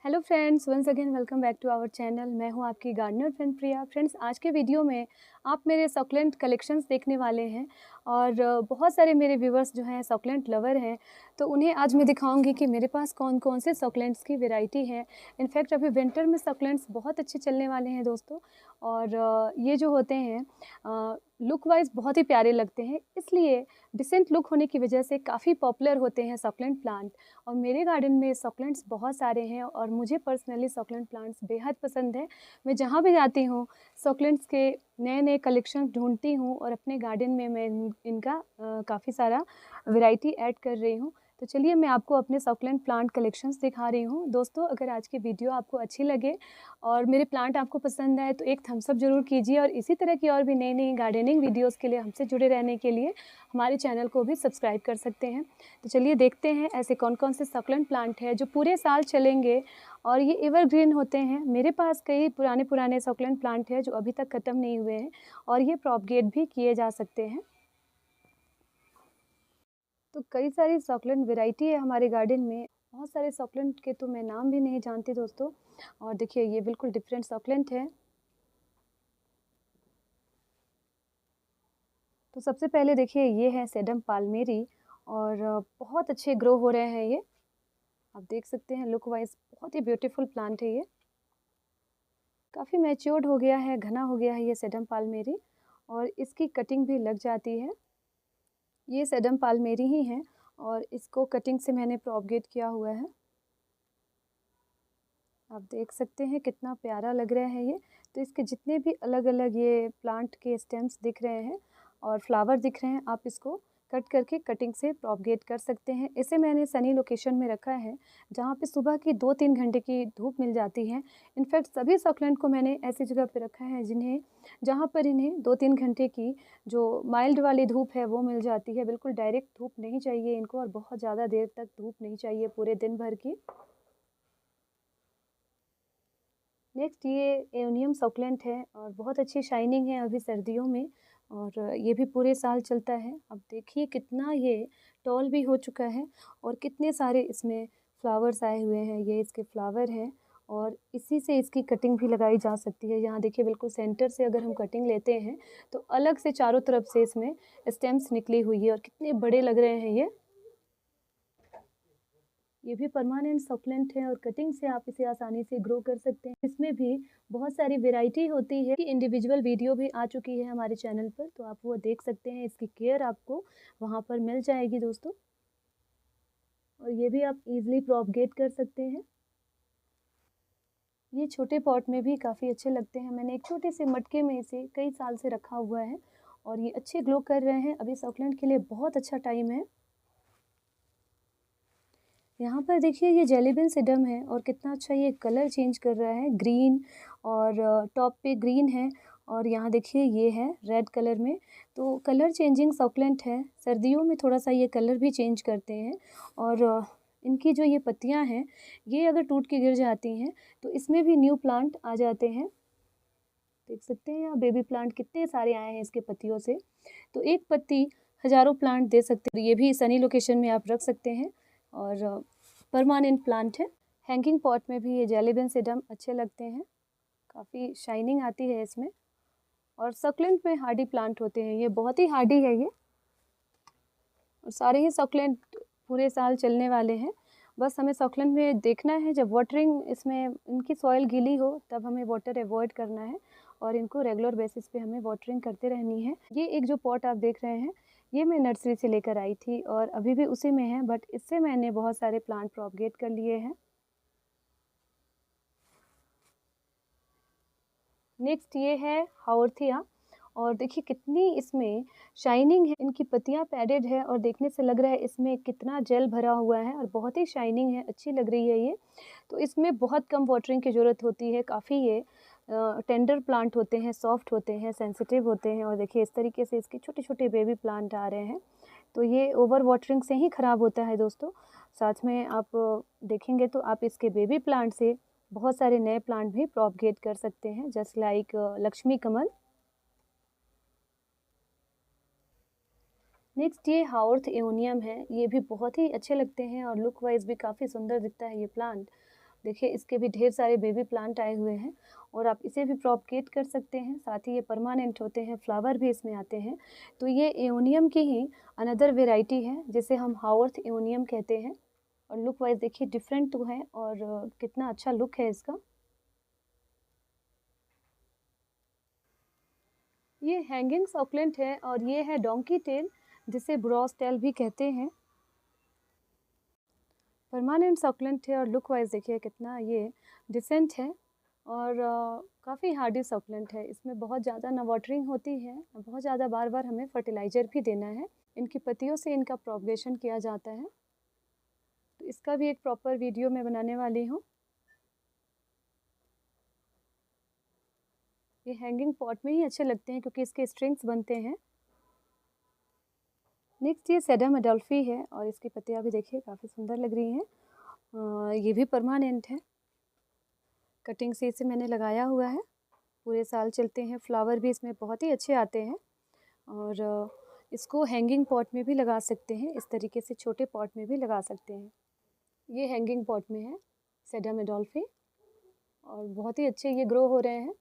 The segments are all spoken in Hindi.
Hello friends, once again welcome back to our channel. मैं हूं आपकी गार्डनर फ्रेंड प्रिया। फ्रेंड्स, आज के वीडियो में आप मेरे सकुलेंट कलेक्शंस देखने वाले हैं और बहुत सारे मेरे व्यूवर्स जो हैं सकुलेंट लवर हैं, तो उन्हें आज मैं दिखाऊंगी कि मेरे पास कौन कौन से सकुलेंट्स की वैरायटी है। इनफैक्ट अभी विंटर में सकुलेंट्स बहुत अच्छे चलने वाले हैं दोस्तों। और ये जो होते हैं लुक वाइज बहुत ही प्यारे लगते हैं, इसलिए डिसेंट लुक होने की वजह से काफ़ी पॉपुलर होते हैं सकुलेंट प्लांट। और मेरे गार्डन में सकुलेंट्स बहुत सारे हैं और मुझे पर्सनली सकुलेंट प्लांट्स बेहद पसंद है। मैं जहाँ भी जाती हूँ सकुलेंट्स के नए नए कलेक्शन ढूंढती हूँ और अपने गार्डन में मैं इनका काफ़ी सारा वैरायटी ऐड कर रही हूँ। तो चलिए मैं आपको अपने सकुलेंट प्लांट कलेक्शंस दिखा रही हूँ। दोस्तों, अगर आज की वीडियो आपको अच्छी लगे और मेरे प्लांट आपको पसंद आए तो एक थम्स अप ज़रूर कीजिए, और इसी तरह की और भी नई नई गार्डनिंग वीडियोस के लिए हमसे जुड़े रहने के लिए हमारे चैनल को भी सब्सक्राइब कर सकते हैं। तो चलिए देखते हैं ऐसे कौन कौन से सकुलेंट प्लांट है जो पूरे साल चलेंगे और ये एवरग्रीन होते हैं। मेरे पास कई पुराने पुराने सकुलेंट प्लांट हैं जो अभी तक ख़त्म नहीं हुए हैं और ये प्रोपगेट भी किए जा सकते हैं। तो कई सारी सकुलेंट वैरायटी है हमारे गार्डन में। बहुत सारे सकुलेंट के तो मैं नाम भी नहीं जानती दोस्तों। और देखिए ये बिल्कुल डिफरेंट सकुलेंट है। तो सबसे पहले देखिए ये है सेडम पाल्मेरी और बहुत अच्छे ग्रो हो रहे हैं ये। आप देख सकते हैं लुक वाइज बहुत ही ब्यूटीफुल प्लांट है ये। काफ़ी मैच्योर्ड हो गया है, घना हो गया है ये सेडम पाल्मेरी, और इसकी कटिंग भी लग जाती है। ये सेडम पाल्मेरी ही है और इसको कटिंग से मैंने प्रोपगेट किया हुआ है। आप देख सकते हैं कितना प्यारा लग रहा है ये। तो इसके जितने भी अलग अलग ये प्लांट के स्टेम्स दिख रहे हैं और फ्लावर दिख रहे हैं, आप इसको कट करके कटिंग से प्रोपगेट कर सकते हैं। इसे मैंने सनी लोकेशन में रखा है जहाँ पे सुबह की 2-3 घंटे की धूप मिल जाती है। इनफैक्ट सभी सकुलेंट को मैंने ऐसी जगह पे रखा है जहाँ पर इन्हें 2-3 घंटे की जो माइल्ड वाली धूप है वो मिल जाती है। बिल्कुल डायरेक्ट धूप नहीं चाहिए इनको और बहुत ज़्यादा देर तक धूप नहीं चाहिए पूरे दिन भर की। नेक्स्ट ये एओनियम सकुलेंट है और बहुत अच्छी शाइनिंग है अभी सर्दियों में, और ये भी पूरे साल चलता है। अब देखिए कितना ये टॉल भी हो चुका है और कितने सारे इसमें फ्लावर्स आए हुए हैं। ये इसके फ्लावर हैं और इसी से इसकी कटिंग भी लगाई जा सकती है। यहाँ देखिए बिल्कुल सेंटर से अगर हम कटिंग लेते हैं तो अलग से चारों तरफ से इसमें स्टेम्स निकली हुई है और कितने बड़े लग रहे हैं ये भी परमानेंट सकुलेंट है और कटिंग से आप इसे आसानी से ग्रो कर सकते हैं। इसमें भी बहुत सारी वैरायटी होती है। इंडिविजुअल वीडियो भी आ चुकी है हमारे चैनल पर, तो आप वो देख सकते हैं। इसकी केयर आपको वहाँ पर मिल जाएगी दोस्तों, और ये भी आप इजीली प्रोपगेट कर सकते हैं। ये छोटे पॉट में भी काफ़ी अच्छे लगते हैं। मैंने एक छोटे से मटके में इसे कई साल से रखा हुआ है और ये अच्छे ग्लो कर रहे हैं। अभी सकुलेंट के लिए बहुत अच्छा टाइम है। यहाँ पर देखिए ये जेलीबिन सिडम है और कितना अच्छा ये कलर चेंज कर रहा है, ग्रीन और टॉप पे ग्रीन है और यहाँ देखिए ये है रेड कलर में। तो कलर चेंजिंग सकुलेंट है। सर्दियों में थोड़ा सा ये कलर भी चेंज करते हैं और इनकी जो ये पत्तियाँ हैं ये अगर टूट के गिर जाती हैं तो इसमें भी न्यू प्लांट आ जाते हैं। देख सकते हैं यहाँ बेबी प्लांट कितने सारे आए हैं इसके पत्तियों से। तो एक पत्ती हज़ारों प्लांट दे सकते हैं। ये भी सनी लोकेशन में आप रख सकते हैं और परमानेंट प्लांट है। हैंगिंग पॉट में भी ये जेलीबिन सिडम अच्छे लगते हैं, काफ़ी शाइनिंग आती है इसमें। और सकुलेंट में हार्डी प्लांट होते हैं, ये बहुत ही हार्डी है ये, और सारे ही सकुलेंट पूरे साल चलने वाले हैं। बस हमें सकुलेंट में देखना है जब वाटरिंग इसमें इनकी सॉइल गीली हो तब हमें वाटर अवॉइड करना है और इनको रेगुलर बेसिस पे हमें वाटरिंग करते रहनी है। ये एक जो पॉट आप देख रहे हैं ये मैं नर्सरी से लेकर आई थी और अभी भी उसी में है, बट इससे मैंने बहुत सारे प्लांट प्रोपगेट कर लिए हैं। नेक्स्ट ये है हाउर्थीया, और देखिए कितनी इसमें शाइनिंग है। इनकी पत्तियां पैडेड है और देखने से लग रहा है इसमें कितना जेल भरा हुआ है और बहुत ही शाइनिंग है, अच्छी लग रही है ये। तो इसमें बहुत कम वाटरिंग की ज़रूरत होती है। काफ़ी ये टेंडर प्लांट होते हैं, सॉफ्ट होते हैं, सेंसिटिव होते हैं, और देखिए इस तरीके से इसके छोटे छोटे बेबी प्लांट आ रहे हैं। तो ये ओवर वाटरिंग से ही ख़राब होता है दोस्तों। साथ में आप देखेंगे तो आप इसके बेबी प्लांट से बहुत सारे नए प्लांट भी प्रोपगेट कर सकते हैं, जस्ट लाइक लक्ष्मी कमल। नेक्स्ट ये हाउर्थ एओनियम है। ये भी बहुत ही अच्छे लगते हैं और लुक वाइज भी काफ़ी सुंदर दिखता है ये प्लांट। देखिए इसके भी ढेर सारे बेबी प्लांट आए हुए हैं और आप इसे भी प्रोपगेट कर सकते हैं। साथ ही ये परमानेंट होते हैं, फ्लावर भी इसमें आते हैं। तो ये एओनियम की ही अनदर वेराइटी है जिसे हम हावर्थ एओनियम कहते हैं। और लुक वाइज देखिए डिफरेंट तो है और कितना अच्छा लुक है इसका। ये हैंगिंग सॉकुलेंट है और ये है डोंकी टेल, जिसे ब्रॉस टेल भी कहते हैं। परमानेंट सॉकुलेंट है और लुक वाइज देखिए कितना ये डिसेंट है और काफ़ी हार्डी सॉकुलेंट है। इसमें बहुत ज़्यादा ना वाटरिंग होती है, ना बहुत ज़्यादा बार बार हमें फर्टिलाइज़र भी देना है। इनकी पत्तियों से इनका प्रोपगेशन किया जाता है। तो इसका भी एक प्रॉपर वीडियो मैं बनाने वाली हूँ। ये हैंगिंग पॉट में ही अच्छे लगते हैं क्योंकि इसके स्ट्रिंग्स बनते हैं। नेक्स्ट ये सेडम अडोल्फी है और इसकी पत्तियाँ भी देखिए काफ़ी सुंदर लग रही हैं। ये भी परमानेंट है, कटिंग से इसे मैंने लगाया हुआ है, पूरे साल चलते हैं। फ्लावर भी इसमें बहुत ही अच्छे आते हैं और इसको हैंगिंग पॉट में भी लगा सकते हैं, इस तरीके से छोटे पॉट में भी लगा सकते हैं। ये हैंगिंग पॉट में है सेडम अडोल्फी और बहुत ही अच्छे ये ग्रो हो रहे हैं।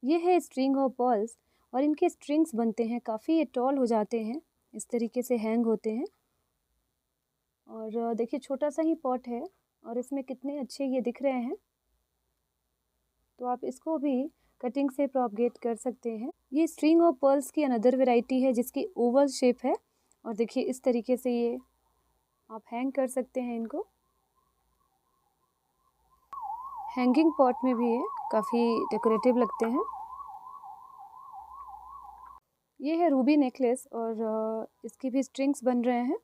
ये है स्ट्रिंग ऑफ बॉल्स और इनके स्ट्रिंग्स बनते हैं, काफ़ी ये टॉल हो जाते हैं, इस तरीके से हैंग होते हैं। और देखिए छोटा सा ही पॉट है और इसमें कितने अच्छे ये दिख रहे हैं। तो आप इसको भी कटिंग से प्रोपगेट कर सकते हैं। ये स्ट्रिंग ऑफ पर्ल्स की अनदर वैरायटी है जिसकी ओवल शेप है और देखिए इस तरीके से ये आप हैंग कर सकते हैं इनको। हैंगिंग पॉट में भी ये काफ़ी डेकोरेटिव लगते हैं। ये है रूबी नेकलेस और इसकी भी स्ट्रिंग्स बन रहे हैं।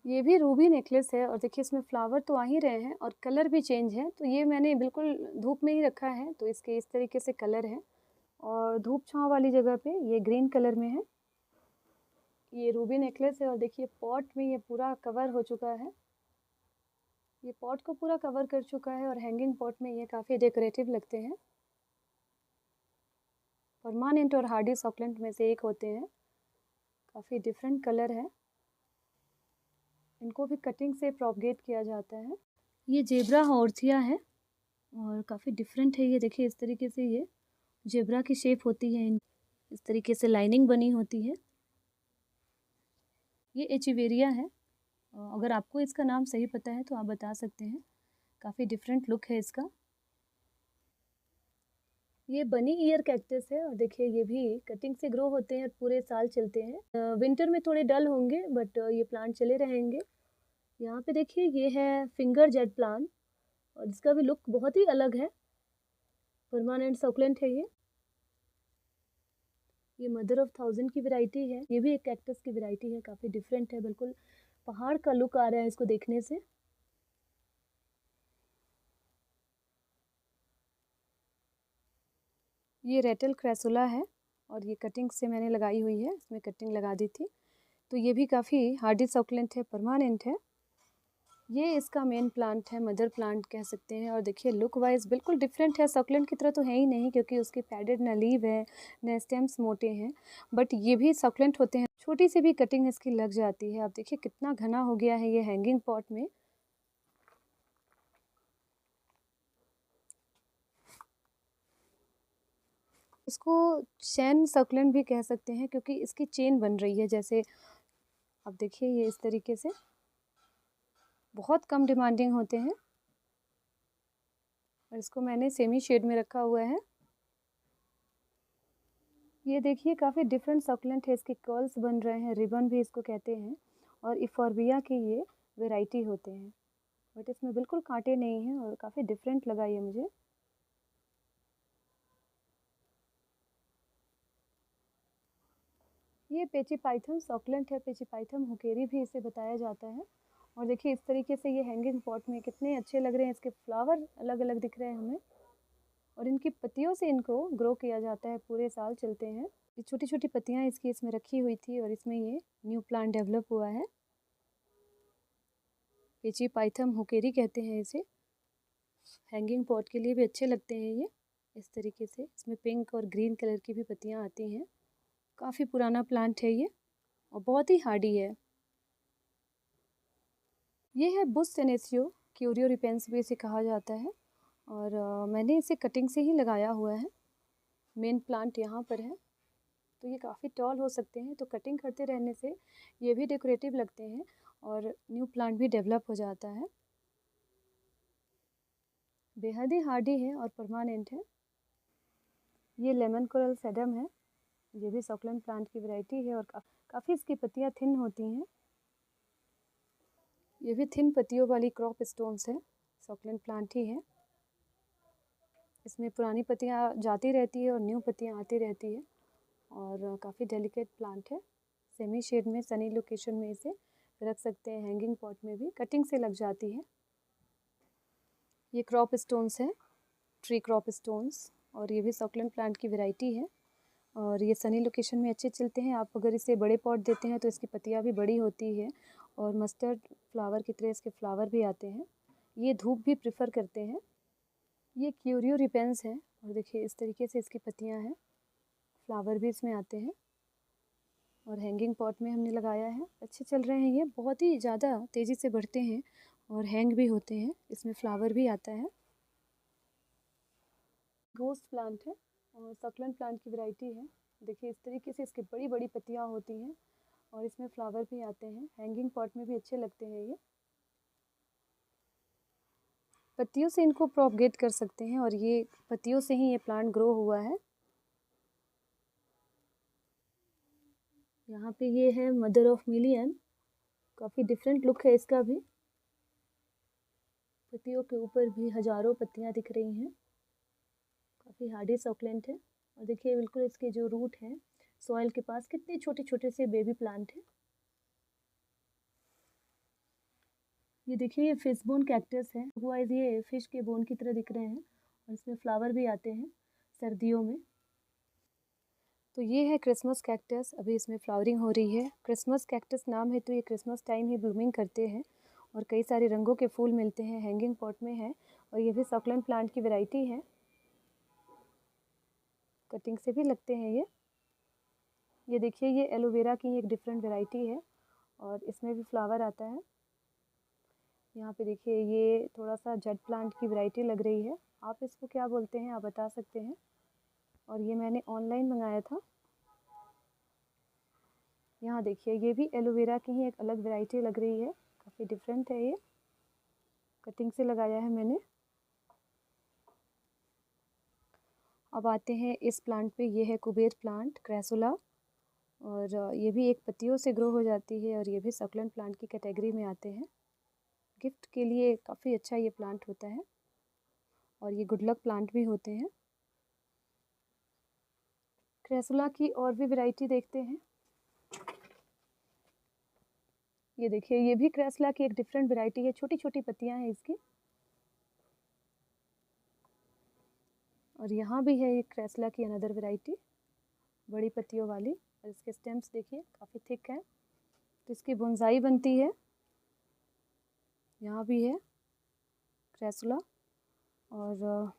ये भी रूबी नेकलेस है और देखिए इसमें फ्लावर तो आ ही रहे हैं और कलर भी चेंज है। तो ये मैंने बिल्कुल धूप में ही रखा है, तो इसके इस तरीके से कलर है और धूप छाँव वाली जगह पे ये ग्रीन कलर में है। ये रूबी नेकलेस है और देखिए पॉट में ये पूरा कवर हो चुका है, ये पॉट को पूरा कवर कर चुका है और हैंगिंग पॉट में ये काफ़ी डेकोरेटिव लगते हैं। परमानेंट और हार्डी सॉकुलेंट में से एक होते हैं, काफ़ी डिफरेंट कलर है। इनको भी कटिंग से प्रोपगेट किया जाता है। ये जेब्रा हॉर्थिया है और काफ़ी डिफरेंट है। ये देखिए इस तरीके से ये जेब्रा की शेप होती है, इस तरीके से लाइनिंग बनी होती है। ये एचिवेरिया है, अगर आपको इसका नाम सही पता है तो आप बता सकते हैं। काफ़ी डिफरेंट लुक है इसका। ये बनी ईयर कैक्टस है और देखिए ये भी कटिंग से ग्रो होते हैं और पूरे साल चलते हैं। विंटर में थोड़े डल होंगे बट ये प्लांट चले रहेंगे। यहाँ पे देखिए ये है फिंगर जेट प्लांट और इसका भी लुक बहुत ही अलग है, परमानेंट सकुलेंट है ये मदर ऑफ थाउजेंड की वैरायटी है। ये भी एक कैक्टस की वैरायटी है, काफ़ी डिफरेंट है, बिल्कुल पहाड़ का लुक आ रहा है इसको देखने से। ये रेटल क्रेसुला है और ये कटिंग से मैंने लगाई हुई है, इसमें कटिंग लगा दी थी। तो ये भी काफ़ी हार्डी सकुलेंट है, परमानेंट है। ये इसका मेन प्लांट है, मदर प्लांट कह सकते हैं। और देखिए लुक वाइज बिल्कुल डिफरेंट है, सकुलेंट की तरह तो है ही नहीं क्योंकि उसकी पैडेड न लीव है न स्टेम्स मोटे हैं, बट ये भी सकुलेंट होते हैं। छोटी सी भी कटिंग इसकी लग जाती है। आप देखिए कितना घना हो गया है ये हैंगिंग पॉट में। इसको चेन सकुलेंट भी कह सकते हैं क्योंकि इसकी चेन बन रही है। जैसे आप देखिए ये इस तरीके से बहुत कम डिमांडिंग होते हैं और इसको मैंने सेमी शेड में रखा हुआ है। ये देखिए काफ़ी डिफरेंट सकुलेंट है, इसके कर्ल्स बन रहे हैं, रिबन भी इसको कहते हैं और इफॉर्बिया की ये वैरायटी होते हैं, बट इसमें बिल्कुल कांटे नहीं हैं और काफ़ी डिफरेंट लगा ये मुझे। ये पेचीपाइथम सकुलेंट है, पेचीपाइथम हुकेरी भी इसे बताया जाता है। और देखिए इस तरीके से ये हैंगिंग पॉट में कितने अच्छे लग रहे हैं, इसके फ्लावर अलग अलग दिख रहे हैं हमें और इनकी पत्तियों से इनको ग्रो किया जाता है, पूरे साल चलते हैं। ये छोटी छोटी पत्तियाँ इसकी इसमें रखी हुई थी और इसमें ये न्यू प्लांट डेवलप हुआ है। पेचीपाइथम हुकेरी कहते हैं इसे, हैंगिंग पॉट के लिए भी अच्छे लगते हैं ये। इस तरीके से इसमें पिंक और ग्रीन कलर की भी पत्तियाँ आती हैं। काफ़ी पुराना प्लांट है ये और बहुत ही हार्डी है। ये है बुश सेनेसियो, क्यूरियो रिपेंस भी इसे कहा जाता है और मैंने इसे कटिंग से ही लगाया हुआ है। मेन प्लांट यहाँ पर है, तो ये काफ़ी टॉल हो सकते हैं, तो कटिंग करते रहने से ये भी डेकोरेटिव लगते हैं और न्यू प्लांट भी डेवलप हो जाता है। बेहद ही हार्डी है और परमानेंट है। ये लेमन कोरल सेडम है, ये भी सकुलेंट प्लांट की वैरायटी है और काफ़ी इसकी पत्तियाँ थिन होती हैं। ये भी थिन पत्तियों वाली क्रॉप स्टोन्स है, सकुलेंट प्लांट ही है। इसमें पुरानी पत्तियाँ जाती रहती है और न्यू पत्तियाँ आती रहती है और काफ़ी डेलिकेट प्लांट है। सेमी शेड में, सनी लोकेशन में इसे रख सकते हैं, हैंगिंग पॉट में भी कटिंग से लग जाती है। ये क्रॉप स्टोन्स है, ट्री क्रॉप स्टोन्स, और ये भी सकुलेंट प्लांट की वैरायटी है और ये सनी लोकेशन में अच्छे चलते हैं। आप अगर इसे बड़े पॉट देते हैं तो इसकी पत्तियाँ भी बड़ी होती है और मस्टर्ड फ्लावर की तरह इसके फ्लावर भी आते हैं। ये धूप भी प्रेफर करते हैं। ये क्यूरियो रिपेंस है और देखिए इस तरीके से इसकी पत्तियाँ हैं, फ्लावर भी इसमें आते हैं और हैंगिंग पॉट में हमने लगाया है। अच्छे चल रहे हैं, ये बहुत ही ज़्यादा तेज़ी से बढ़ते हैं और हैंग भी होते हैं, इसमें फ्लावर भी आता है। घोस्ट प्लांट है और सकुलेंट प्लांट की वैरायटी है। देखिए इस तरीके से इसकी बड़ी बड़ी पत्तियाँ होती हैं और इसमें फ्लावर भी आते हैं, हैंगिंग पॉट में भी अच्छे लगते हैं। ये पत्तियों से इनको प्रोपगेट कर सकते हैं और ये पत्तियों से ही ये प्लांट ग्रो हुआ है। यहाँ पे ये है मदर ऑफ मिलियन, काफ़ी डिफरेंट लुक है इसका भी। पत्तियों के ऊपर भी हजारों पत्तियाँ दिख रही हैं, काफ़ी हार्डी सकुलेंट है। और देखिए बिल्कुल इसके जो रूट हैं सॉइल के पास कितने छोटे छोटे से बेबी प्लांट हैं। ये देखिए ये फिश बोन कैक्टस है, वाइज ये फिश के बोन की तरह दिख रहे हैं और इसमें फ्लावर भी आते हैं सर्दियों में। तो ये है क्रिसमस कैक्टस, अभी इसमें फ्लावरिंग हो रही है। क्रिसमस कैक्टस नाम है तो ये क्रिसमस टाइम ही ब्लूमिंग करते हैं और कई सारे रंगों के फूल मिलते हैं, हैंगिंग पॉट में है और ये भी सकुलेंट प्लांट की वैरायटी है, कटिंग से भी लगते हैं ये देखिए ये एलोवेरा की एक डिफरेंट वैरायटी है और इसमें भी फ्लावर आता है। यहाँ पे देखिए ये थोड़ा सा जेट प्लांट की वैरायटी लग रही है, आप इसको क्या बोलते हैं आप बता सकते हैं। और ये मैंने ऑनलाइन मंगाया था। यहाँ देखिए ये भी एलोवेरा की ही एक अलग वैरायटी लग रही है, काफ़ी डिफरेंट है, ये कटिंग से लगाया है मैंने। अब आते हैं इस प्लांट पे, ये है कुबेर प्लांट क्रेसुला और ये भी एक पत्तियों से ग्रो हो जाती है और ये भी सकुलेंट प्लांट की कैटेगरी में आते हैं। गिफ्ट के लिए काफ़ी अच्छा ये प्लांट होता है और ये गुड लक प्लांट भी होते हैं। क्रेसुला की और भी वैरायटी देखते हैं। ये देखिए ये भी क्रेसुला की एक डिफरेंट वैरायटी है, छोटी छोटी पत्तियां हैं इसकी। और यहाँ भी है एक क्रेसुला की अनदर वैरायटी, बड़ी पत्तियों वाली, और इसके स्टेम्स देखिए काफ़ी थिक है, तो इसकी बोनसाई बनती है। यहाँ भी है क्रेसुला। और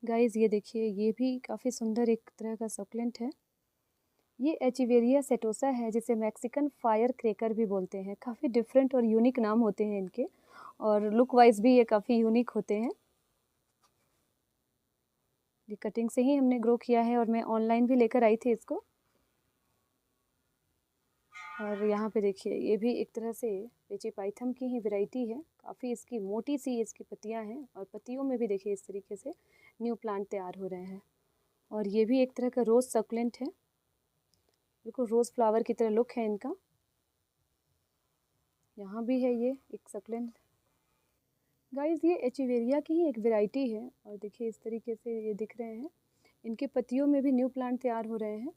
गाइस ये देखिए ये भी काफ़ी सुंदर एक तरह का सकुलेंट है। ये एचिवेरिया सेटोसा है, जिसे मैक्सिकन फायर क्रेकर भी बोलते हैं। काफ़ी डिफरेंट और यूनिक नाम होते हैं इनके और लुक वाइज भी ये काफ़ी यूनिक होते हैं। ये कटिंग से ही हमने ग्रो किया है और मैं ऑनलाइन भी लेकर आई थी इसको। और यहाँ पे देखिए ये भी एक तरह से पेचीपाइथम की ही वैरायटी है, काफ़ी इसकी मोटी सी इसकी पत्तियाँ हैं और पत्तियों में भी देखिए इस तरीके से न्यू प्लांट तैयार हो रहे हैं। और ये भी एक तरह का रोज़ सकुलेंट है, बिल्कुल रोज़ फ्लावर की तरह लुक है इनका। यहाँ भी है ये एक सकुलेंट। गाइस ये एचिवेरिया की ही एक वैरायटी है और देखिए इस तरीके से ये दिख रहे हैं, इनके पत्तियों में भी न्यू प्लांट तैयार हो रहे हैं।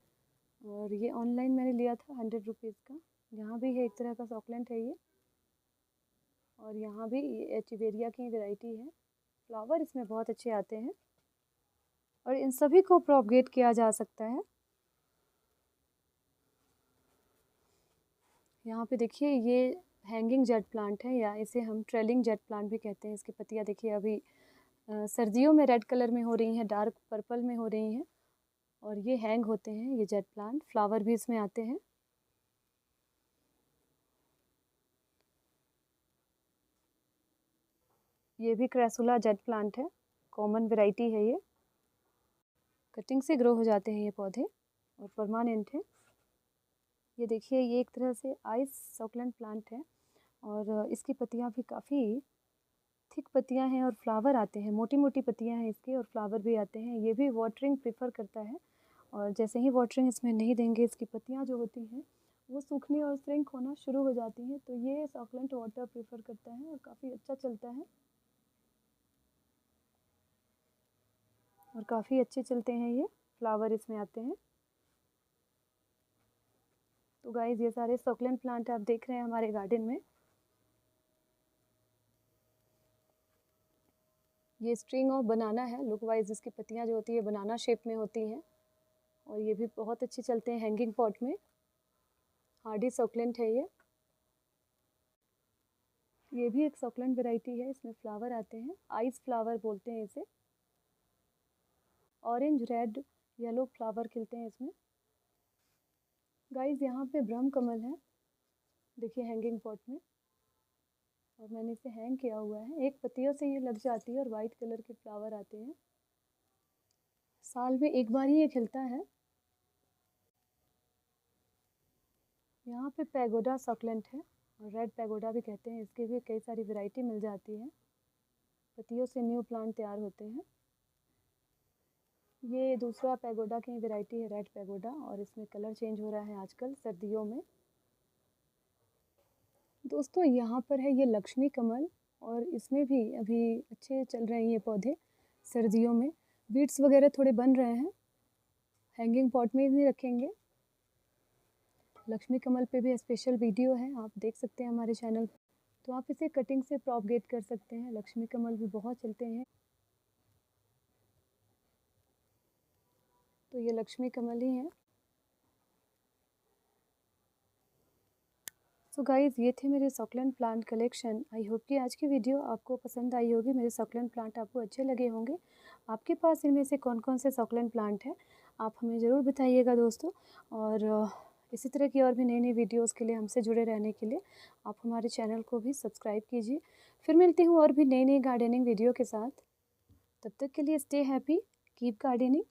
और ये ऑनलाइन मैंने लिया था 100 रुपीज़ का। यहाँ भी है एक तरह का सकुलेंट है ये और यहाँ भी ये एचिवेरिया की वैरायटी है, फ्लावर इसमें बहुत अच्छे आते हैं और इन सभी को प्रोपगेट किया जा सकता है। यहाँ पे देखिए ये हैंगिंग जेट प्लांट है या इसे हम ट्रेलिंग जेट प्लांट भी कहते हैं। इसकी पत्तियाँ देखिए अभी सर्दियों में रेड कलर में हो रही हैं, डार्क पर्पल में हो रही हैं, और ये हैंग होते हैं। ये जेट प्लांट, फ्लावर भी इसमें आते हैं। ये भी क्रेसुला जेट प्लांट है, कॉमन वैरायटी है ये। कटिंग से ग्रो हो जाते हैं ये पौधे और परमानेंट है। ये देखिए, ये एक तरह से आइस सकुलेंट प्लांट है और इसकी पत्तियां भी काफ़ी थिक पत्तियां हैं और फ्लावर आते हैं। मोटी मोटी पत्तियां हैं इसकी और फ्लावर भी आते हैं। ये भी वाटरिंग प्रेफर करता है और जैसे ही वाटरिंग इसमें नहीं देंगे, इसकी पत्तियां जो होती हैं वो सूखने और श्रिंक होना शुरू हो जाती हैं। तो ये सकुलेंट वाटर प्रेफर करता है और काफ़ी अच्छा चलता है और काफ़ी अच्छे चलते हैं। ये फ्लावर इसमें आते हैं। तो गाइस, ये सारे सकुलेंट प्लांट आप देख रहे हैं हमारे गार्डन में। ये स्ट्रिंग ऑफ बनाना है। लुक वाइज इसकी पत्तियां जो होती है बनाना शेप में होती हैं और ये भी बहुत अच्छे चलते हैं हैंगिंग पॉट में। हार्डी सकुलेंट है ये। ये भी एक सकुलेंट वैरायटी है। इसमें फ्लावर आते हैं, आइस फ्लावर बोलते हैं इसे। ऑरेंज, रेड, येलो फ्लावर खिलते हैं इसमें। गाइस, यहाँ पे ब्रह्म कमल है, देखिए हैंगिंग पॉट में, और मैंने इसे हैंग किया हुआ है। एक पत्तियों से ये लग जाती है और वाइट कलर के फ्लावर आते हैं। साल में एक बार ही ये खिलता है। यहाँ पे पैगोडा सकुलेंट है और रेड पैगोडा भी कहते हैं। इसकी भी कई सारी वैरायटी मिल जाती है। पत्तियों से न्यू प्लांट तैयार होते हैं। ये दूसरा पैगोडा की वैरायटी है, रेड पैगोडा, और इसमें कलर चेंज हो रहा है आजकल सर्दियों में। दोस्तों, यहाँ पर है ये लक्ष्मी कमल और इसमें भी अभी अच्छे चल रहे हैं ये पौधे सर्दियों में। बीड्स वगैरह थोड़े बन रहे हैं, हैंगिंग पॉट में ही रखेंगे। लक्ष्मी कमल पे भी स्पेशल वीडियो है, आप देख सकते हैं हमारे चैनल पर। तो आप इसे कटिंग से प्रोपगेट कर सकते हैं। लक्ष्मी कमल भी बहुत चलते हैं। तो ये लक्ष्मी कमल ही है। सो गाइज़, ये थे मेरे succulent plant collection. I hope कि आज की वीडियो आपको पसंद आई होगी। मेरे सकुलेंट प्लांट आपको अच्छे लगे होंगे। आपके पास इनमें से कौन कौन से सकुलेंट प्लांट हैं, आप हमें ज़रूर बताइएगा दोस्तों। और इसी तरह की और भी नई नई वीडियोज़ के लिए, हमसे जुड़े रहने के लिए आप हमारे चैनल को भी सब्सक्राइब कीजिए। फिर मिलती हूँ और भी नई नई गार्डनिंग वीडियो के साथ। तब तक के लिए स्टे हैप्पी, कीप गार्डनिंग।